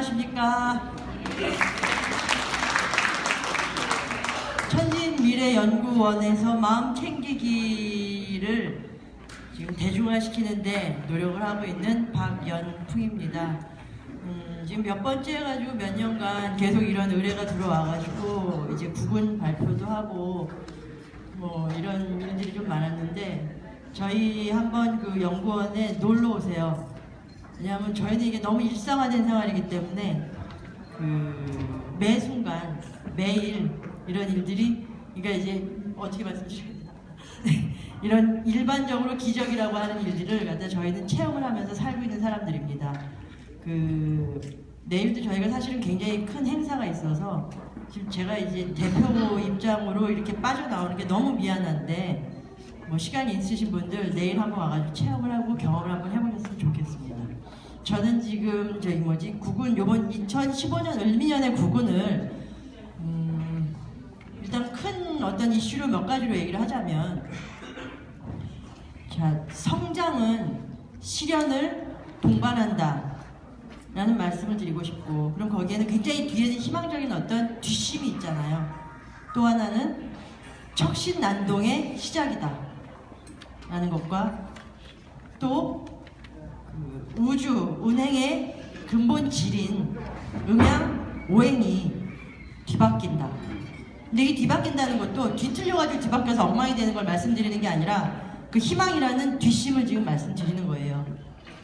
안녕하십니까. 천진미래연구원에서 마음 챙기기를 지금 대중화시키는데 노력을 하고 있는 박연풍입니다. 지금 몇 번째 해가지고 몇 년간 계속 이런 의뢰가 들어와가지고 이제 구군 발표도 하고 뭐 이런 일들이 좀 많았는데, 저희 한번 그 연구원에 놀러 오세요. 왜냐하면 저희는 이게 너무 일상화된 생활이기 때문에 그 매 순간 매일 이런 일들이, 그러니까 이제 어떻게 말씀드려야 되나 이런 일반적으로 기적이라고 하는 일들을 갖다 저희는 체험을 하면서 살고 있는 사람들입니다. 그 내일도 저희가 사실은 굉장히 큰 행사가 있어서 지금 제가 이제 대표 입장으로 이렇게 빠져나오는 게 너무 미안한데, 뭐 시간이 있으신 분들 내일 한번 와가지고 체험을 하고 경험을 한번 해보셨으면 좋겠습니다. 저는 지금 구군 요번 2015년 을미년의 구군을 일단 큰 어떤 이슈로 몇 가지로 얘기를 하자면, 자, 성장은 시련을 동반한다 라는 말씀을 드리고 싶고, 그럼 거기에는 굉장히 뒤에는 희망적인 어떤 뒷심이 있잖아요. 또 하나는 척신난동의 시작이다 라는 것과, 또 그 우주, 운행의 근본 질인 음양, 오행이 뒤바뀐다. 근데 이 뒤바뀐다는 것도 뒤틀려가지고 뒤바뀌어서 엉망이 되는 걸 말씀드리는 게 아니라 그 희망이라는 뒷심을 지금 말씀드리는 거예요.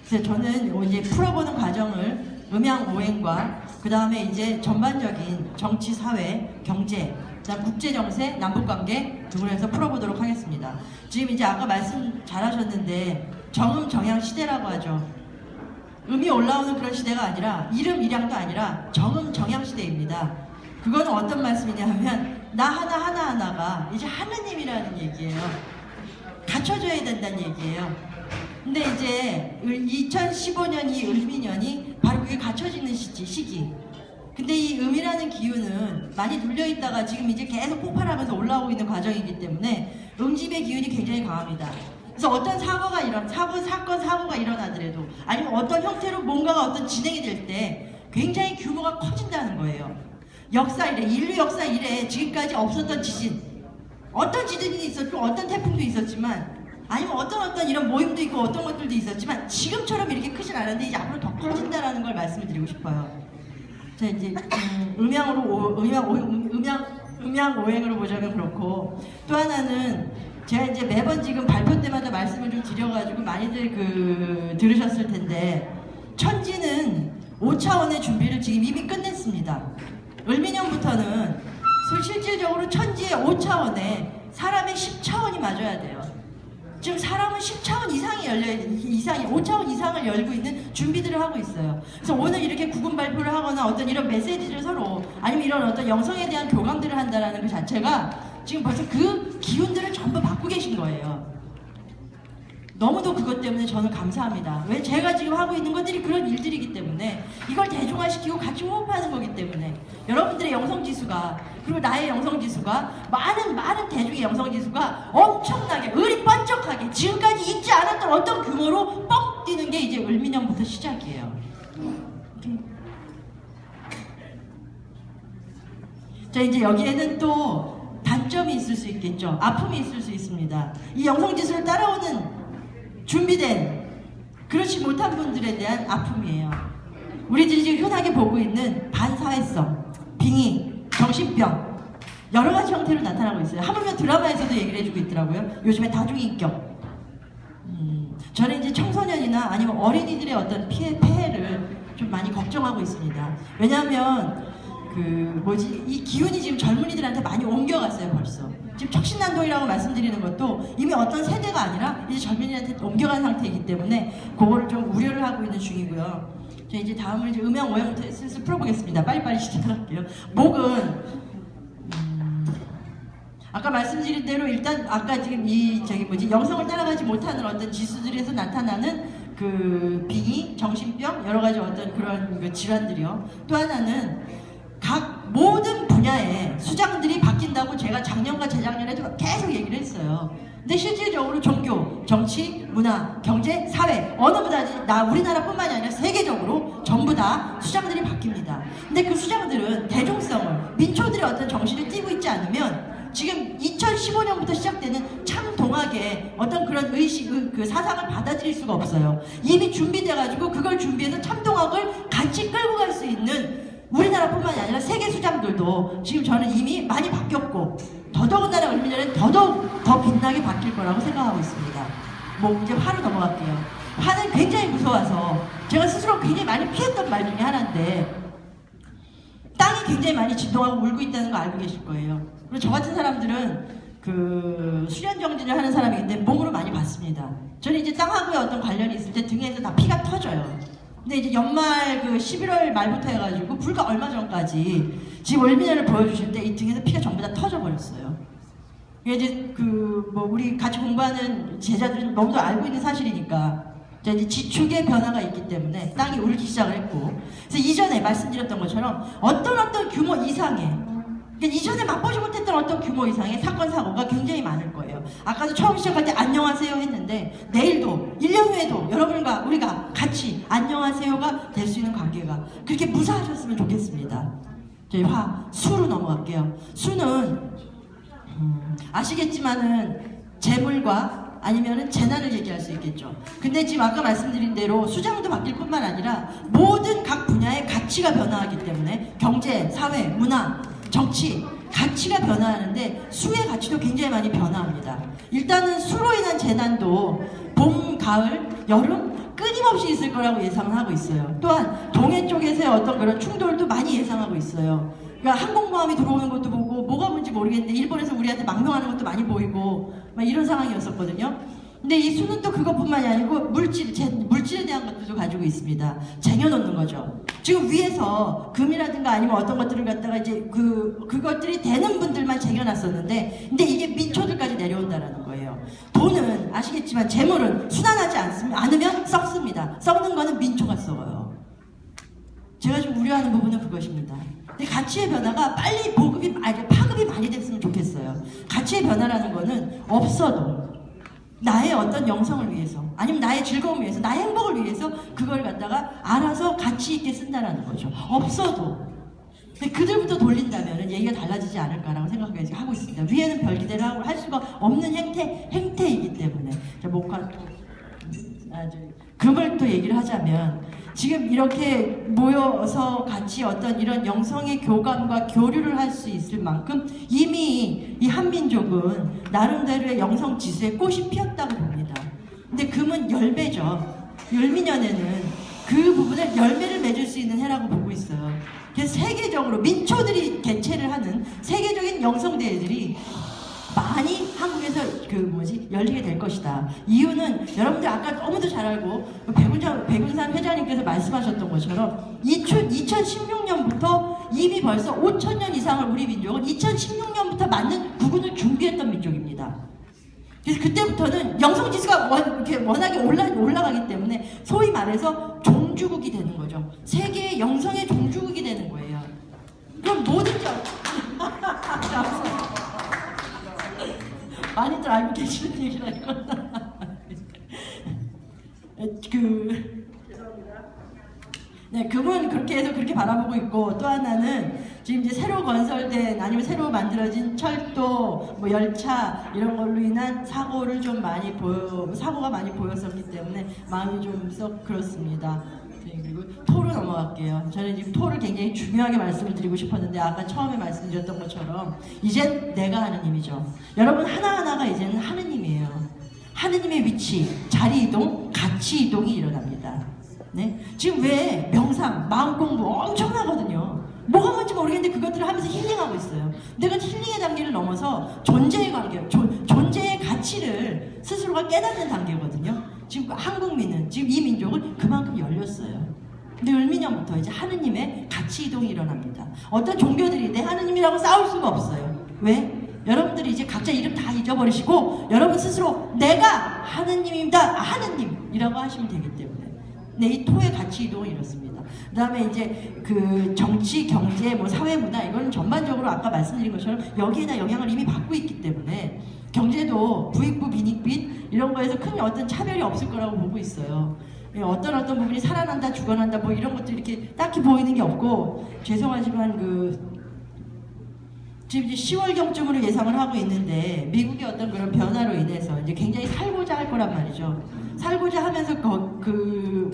그래서 저는 이제 풀어보는 과정을 음양, 오행과 그 다음에 이제 전반적인 정치, 사회, 경제, 그다음 국제정세, 남북관계 등으로 해서 풀어보도록 하겠습니다. 지금 이제 아까 말씀 잘하셨는데 정음, 정양 시대라고 하죠. 음이 올라오는 그런 시대가 아니라, 이름, 일양도 아니라 정음, 정양 시대입니다. 그거는 어떤 말씀이냐 하면 나 하나하나가 이제 하느님이라는 얘기예요. 갖춰져야 된다는 얘기예요. 근데 이제 2015년 이 을미년이 바로 그게 갖춰지는 시기. 근데 이 음이라는 기운은 많이 눌려있다가 지금 이제 계속 폭발하면서 올라오고 있는 과정이기 때문에 음집의 기운이 굉장히 강합니다. 그래서 어떤 사고가 사고가 일어나더라도, 아니면 어떤 형태로 뭔가가 어떤 진행이 될 때 굉장히 규모가 커진다는 거예요. 역사 이래, 인류 역사 이래 지금까지 없었던 지진, 어떤 지진이 있었고 어떤 태풍도 있었지만, 아니면 어떤 이런 모임도 있고 어떤 것들도 있었지만 지금처럼 이렇게 크진 않았는데 이제 앞으로 더 커진다라는 걸 말씀을 드리고 싶어요. 자, 이제 음양 오행으로 보자면 그렇고, 또 하나는 제가 이제 매번 지금 발표 때마다 말씀을 좀 드려가지고 많이들 들으셨을 텐데, 천지는 5차원의 준비를 지금 이미 끝냈습니다. 을미년부터는 실질적으로 천지의 5차원에 사람의 10차원이 맞아야 돼요. 지금 사람은 10차원 이상이 5차원 이상을 열고 있는 준비들을 하고 있어요. 그래서 오늘 이렇게 구분 발표를 하거나 어떤 이런 메시지를 서로, 아니면 이런 어떤 영성에 대한 교감들을 한다는 그 자체가 지금 벌써 그 기운들을 전부 받고 계신 거예요. 너무도 그것 때문에 저는 감사합니다. 왜? 제가 지금 하고 있는 것들이 그런 일들이기 때문에, 이걸 대중화시키고 같이 호흡하는 거기 때문에 여러분들의 영성지수가, 그리고 나의 영성지수가, 많은 대중의 영성지수가 엄청나게 을이 번쩍하게 지금까지 있지 않았던 어떤 규모로 뻥 뛰는 게 이제 을미년부터 시작이에요. 자, 이제 여기에는 또 단점이 있을 수 있겠죠. 아픔이 있을 수 있습니다. 이 영성지수를 따라오는 준비된, 그렇지 못한 분들에 대한 아픔이에요. 우리들이 지금 흔하게 보고 있는 반사회성, 빙의, 정신병, 여러 가지 형태로 나타나고 있어요. 하물며 드라마에서도 얘기를 해주고 있더라고요. 요즘에 다중인격. 저는 이제 청소년이나 아니면 어린이들의 어떤 폐해를 좀 많이 걱정하고 있습니다. 왜냐하면 이 기운이 지금 젊은이들한테 많이 옮겨갔어요, 벌써. 지금 척신난동이라고 말씀드리는 것도 이미 어떤 세대가 아니라 이제 젊은이들한테 옮겨간 상태이기 때문에 그거를 좀 우려를 하고 있는 중이고요. 저 이제 다음은 이제 음양 오행부터 슬슬 풀어보겠습니다. 빨리빨리 시작할게요. 목은 아까 말씀드린 대로 일단 아까 지금 영성을 따라가지 못하는 어떤 지수들에서 나타나는 그 빙의, 정신병, 여러 가지 어떤 그런 질환들이요. 또 하나는 각 모든 분야의 수장들이 바뀐다고 제가 작년과 재작년에도 계속 얘기를 했어요. 근데 실질적으로 종교, 정치, 문화, 경제, 사회 어느 분야나 우리나라뿐만이 아니라 세계적으로 전부 다 수장들이 바뀝니다. 근데 그 수장들은 대중성을 민초들의 어떤 정신을 띠고 있지 않으면 지금 2015년부터 시작되는 참동학의 어떤 그런 의식, 그 사상을 받아들일 수가 없어요. 이미 준비돼가지고 그걸 준비해서 참동학을 같이 끌고 갈 수 있는 우리나라뿐만이 아니라 세계 수장들도 지금 저는 이미 많이 바뀌었고 더더군다나 얼마 전에 더더욱 더 빛나게 바뀔 거라고 생각하고 있습니다. 뭐 이제 화로 넘어갈게요. 화는 굉장히 무서워서 제가 스스로 굉장히 많이 피했던 말 중에 하나인데 땅이 굉장히 많이 진동하고 울고 있다는 거 알고 계실 거예요. 그리고 저 같은 사람들은 그 수련 정진을 하는 사람인데 몸으로 많이 봤습니다. 저는 이제 땅하고의 어떤 관련이 있을 때 등에서 다 피가 터져요. 근데 이제 연말 그 11월 말부터 해가지고 불과 얼마 전까지 지금 월미녀를 보여주실 때 이 등에서 피가 전부 다 터져 버렸어요. 이제 그 뭐 우리 같이 공부하는 제자들은 너무도 알고 있는 사실이니까 이제 지축의 변화가 있기 때문에 땅이 울기 시작을 했고, 그래서 이전에 말씀드렸던 것처럼 어떤 규모 이상의, 그러니까 이전에 맛보지 못했던 어떤 규모 이상의 사건 사고가 굉장히 많을 거예요. 아까도 처음 시작할 때 안녕하세요 했는데 내일도 1년 후에도 여러분과 우리가 같이 안녕하세요가 될 수 있는 관계가 그렇게 무사하셨으면 좋겠습니다. 저희 수로 넘어갈게요. 수는 아시겠지만은 재물과 아니면은 재난을 얘기할 수 있겠죠. 근데 지금 아까 말씀드린 대로 수장도 바뀔 뿐만 아니라 모든 각 분야의 가치가 변화하기 때문에 경제, 사회, 문화, 정치 가치가 변화하는데 수의 가치도 굉장히 많이 변화합니다. 일단은 수로 인한 재난도 봄, 가을, 여름 끊임없이 있을 거라고 예상을 하고 있어요. 또한 동해 쪽에서의 어떤 그런 충돌도 많이 예상하고 있어요. 그러니까 항공모함이 들어오는 것도 보고 뭐가 뭔지 모르겠는데 일본에서 우리한테 망명하는 것도 많이 보이고 막 이런 상황이었었거든요. 근데 이 수는 또 그것뿐만이 아니고 물질에 대한 것들도 가지고 있습니다. 쟁여놓는 거죠. 지금 위에서 금이라든가 아니면 어떤 것들을 갖다가 이제 그것들이 되는 분들만 쟁여놨었는데, 근데 이게 민초들까지 내려온다라는 거예요. 돈은 아시겠지만 재물은 순환하지 않으면 썩습니다. 썩는 거는 민초가 썩어요. 제가 좀 우려하는 부분은 그것입니다. 근데 가치의 변화가 빨리 파급이 많이 됐으면 좋겠어요. 가치의 변화라는 거는 없어도 나의 어떤 영성을 위해서 아니면 나의 즐거움을 위해서 나의 행복을 위해서 그걸 갖다가 알아서 가치 있게 쓴다라는 거죠. 없어도 근데 그들부터 돌린다면 얘기가 달라지지 않을까라고 생각하고 있습니다. 위에는 별 기대를 할 수가 없는 행태이기 때문에 목화 금을 또 얘기를 하자면 지금 이렇게 모여서 같이 어떤 이런 영성의 교감과 교류를 할 수 있을 만큼 이미 이 한민족은 나름대로의 영성 지수에 꽃이 피었다고 봅니다. 근데 금은 열매죠. 열미년에는 그 부분을 열매를 맺을 수 있는 해라고 보고 있어요. 그래서 세계적으로 민초들이 개최를 하는 세계적인 영성대회들이 많이 한국에서 열리게 될 것이다. 이유는 여러분들 아까 너무도 잘 알고 백운산 회장님께서 말씀하셨던 것처럼 2016년부터 이미 벌써 5,000년 이상을 우리 민족은 2016년부터 맞는 구군을 준비했던 민족입니다. 그래서 그때부터는 영성지수가 워낙에 올라가기 때문에 소위 말해서 종주국이 되는 거죠. 세계의 영성의 종주국이 되는 거예요. 그럼 뭐든지 많이들 알고 계시는 얘기라니까. 네, 금은 그렇게 해서 그렇게 바라보고 있고, 또 하나는 지금 이제 새로 건설된 아니면 새로 만들어진 철도, 뭐 열차 이런 걸로 인한 사고가 많이 보였었기 때문에 마음이 좀 썩 그렇습니다. 네, 그리고 토로 넘어갈게요. 저는 지금 토를 굉장히 중요하게 말씀을 드리고 싶었는데 아까 처음에 말씀드렸던 것처럼 이젠 내가 하느님이죠. 여러분 하나하나가 이제는 하느님이에요. 하느님의 위치, 자리 이동, 가치 이동이 일어납니다. 네? 지금 왜 명상, 마음 공부 엄청나거든요. 뭐가 뭔지 모르겠는데 그것들을 하면서 힐링하고 있어요. 내가 힐링의 단계를 넘어서 존재의 관계, 존재의 가치를 스스로가 깨닫는 단계거든요. 지금 한국민은, 지금 이 민족은 그만큼 열렸어요. 근데 을미년부터 이제 하느님의 가치 이동이 일어납니다. 어떤 종교들이 내 하느님이라고 싸울 수가 없어요. 왜? 여러분들이 이제 각자 이름 다 잊어버리시고 여러분 스스로 내가 하느님입니다. 하느님이라고 하시면 되기 때문에 네, 이 토의 가치 이동은 이렇습니다. 그 다음에 이제 그 정치, 경제, 뭐 사회, 문화 이건 전반적으로 아까 말씀드린 것처럼 여기에다 영향을 이미 받고 있기 때문에 경제도 부익부 빈익빈 이런 거에서 큰 어떤 차별이 없을 거라고 보고 있어요. 어떤 부분이 살아난다 죽어난다 뭐 이런 것도 이렇게 딱히 보이는 게 없고, 죄송하지만 지금 이제 10월경쯤으로 예상을 하고 있는데 미국의 어떤 그런 변화로 인해서 이제 굉장히 살고자 할 거란 말이죠. 살고자 하면서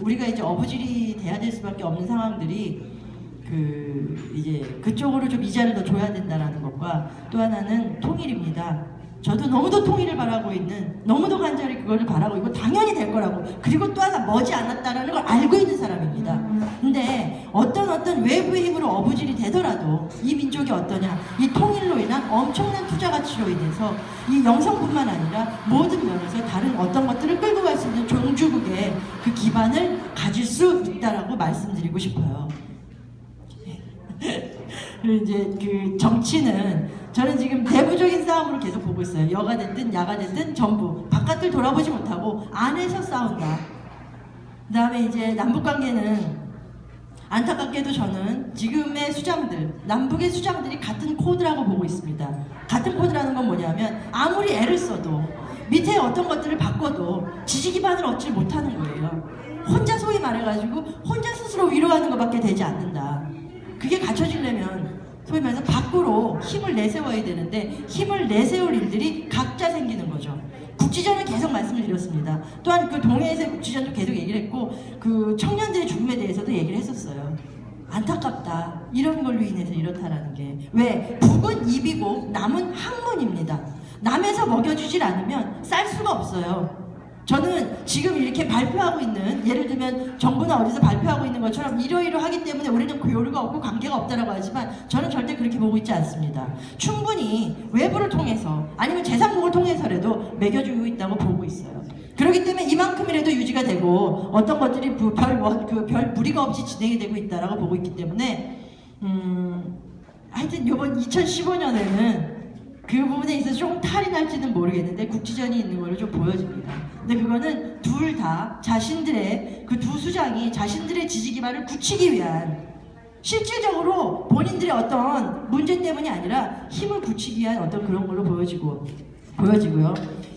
우리가 이제 어부질이 돼야 될 수밖에 없는 상황들이 이제 그쪽으로 좀 이자를 더 줘야 된다라는 것과, 또 하나는 통일입니다. 저도 너무도 통일을 바라고 있는, 너무도 간절히 그거를 바라고 있고 당연히 될 거라고, 그리고 또 하나 머지 않았다라는 걸 알고 있는 사람입니다. 근데 어떤 외부의 힘으로 어부질이 되더라도 이 민족이 어떠냐, 이 통일로 인한 엄청난 투자 가치로 인해서 이 영성뿐만 아니라 모든 면에서 다른 어떤 것들을 끌고 갈 수 있는 종주국의 그 기반을 가질 수 있다라고 말씀드리고 싶어요. 그리고 이제 그 정치는 저는 지금 내부적인 싸움으로 계속 보고 있어요. 여가 됐든 야가 됐든 전부 바깥을 돌아보지 못하고 안에서 싸운다. 그 다음에 이제 남북관계는 안타깝게도 저는 지금의 수장들, 남북의 수장들이 같은 코드라고 보고 있습니다. 같은 코드라는 건 뭐냐면 아무리 애를 써도 밑에 어떤 것들을 바꿔도 지지 기반을 얻지 못하는 거예요. 혼자 소위 말해가지고 혼자 스스로 위로하는 것밖에 되지 않는다. 그게 갖춰지려면 소위 말해서 밖으로 힘을 내세워야 되는데, 힘을 내세울 일들이 각자 생기는 거죠. 국지전은 계속 말씀을 드렸습니다. 또한 그 동해에서의 국지전도 계속 얘기를 했고, 그 청년들의 죽음에 대해서도 얘기를 했었어요. 안타깝다. 이런 걸로 인해서 이렇다라는 게. 왜? 북은 입이고 남은 학문입니다. 남에서 먹여주질 않으면 쌀 수가 없어요. 저는 지금 이렇게 발표하고 있는, 예를 들면 정부나 어디서 발표하고 있는 것처럼 이러이러하기 때문에 우리는 교류가 없고 관계가 없다라고 하지만 저는 절대 그렇게 보고 있지 않습니다. 충분히 외부를 통해서 아니면 제3국을 통해서라도 먹여주고 있다고 보고 있어요. 그렇기 때문에 이만큼이라도 유지가 되고 어떤 것들이 별 무리가 없이 진행이 되고 있다라고 보고 있기 때문에 하여튼 이번 2015년에는 그 부분에 있어서 좀 탈이 날지는 모르겠는데 국지전이 있는 걸로 좀 보여집니다. 근데 그거는 둘 다 자신들의 그 두 수장이 자신들의 지지 기반을 굳히기 위한, 실질적으로 본인들의 어떤 문제 때문이 아니라 힘을 굳히기 위한 어떤 그런 걸로 보여지고요.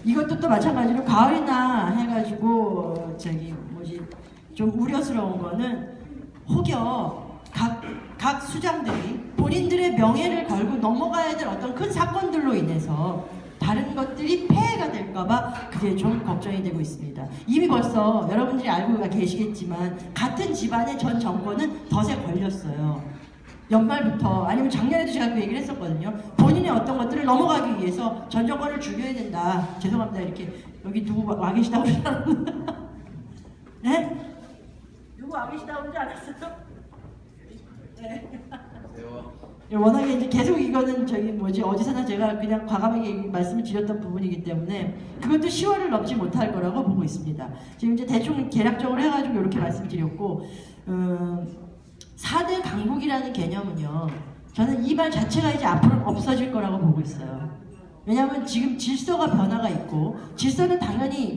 이것도 또 마찬가지로 가을이나 해가지고 좀 우려스러운 거는 혹여 각 수장들이 본인들의 명예를 걸고 넘어가야 될 어떤 큰 사건들로 인해서 다른 것들이 폐해가 될까봐 그게 좀 걱정이 되고 있습니다. 이미 벌써 여러분들이 알고 계시겠지만 같은 집안의 전 정권은 덫에 걸렸어요. 연말부터, 아니면 작년에도 제가 그 얘기를 했었거든요. 본인의 어떤 것들을 넘어가기 위해서 전 정권을 죽여야 된다. 죄송합니다. 이렇게 여기 누구 와 계시다고 그러셨나? 네? 누구 와 계시다고 그러지 않았어요? 네. 워낙에 이제 계속 이거는 어디서나 제가 그냥 과감하게 말씀을 드렸던 부분이기 때문에 그것도 10월을 넘지 못할 거라고 보고 있습니다. 지금 이제 대충 계략적으로 해가지고 이렇게 말씀드렸고, 4대 강국이라는 개념은요, 저는 이 말 자체가 이제 앞으로 없어질 거라고 보고 있어요. 왜냐하면 지금 질서가 변화가 있고, 질서는 당연히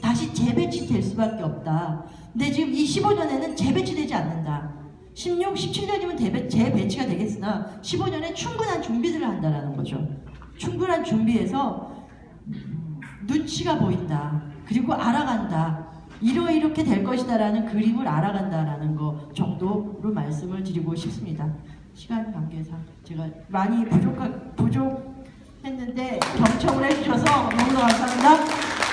다시 재배치될 수밖에 없다. 근데 지금 이 15년에는 재배치되지 않는다. 16, 17년이면 재배치가 되겠으나 15년에 충분한 준비들을 한다라는 거죠. 충분한 준비해서 눈치가 보인다. 그리고 알아간다. 이렇게 될 것이다라는 그림을 알아간다라는 거 정도로 말씀을 드리고 싶습니다. 시간 관계상 제가 많이 부족했는데 경청을 해주셔서 너무 감사합니다.